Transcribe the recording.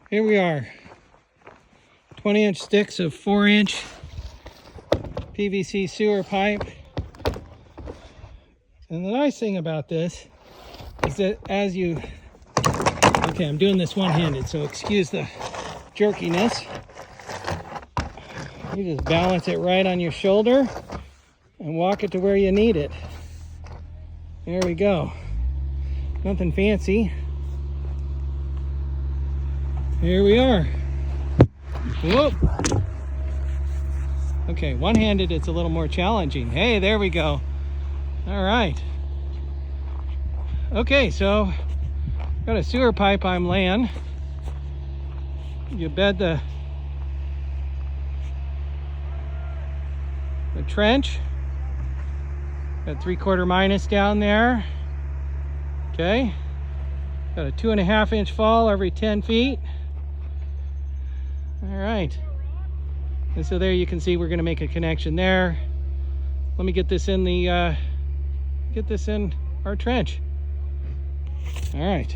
Here we are, 20-inch sticks of 4-inch PVC sewer pipe. And the nice thing about this is that as you, okay, I'm doing this one-handed, so excuse the jerkiness. You just balance it right on your shoulder and walk it to where you need it. There we go. Nothing fancy. Here we are. Whoop. Okay, one-handed it's a little more challenging. Hey, there we go. All right. Okay, so got a sewer pipe I'm laying. You bed the trench. Got 3/4 minus down there. Okay. Got a 2.5-inch fall every 10 feet. All right. And so there you can see we're going to make a connection there. Let me get this in the our trench. All right.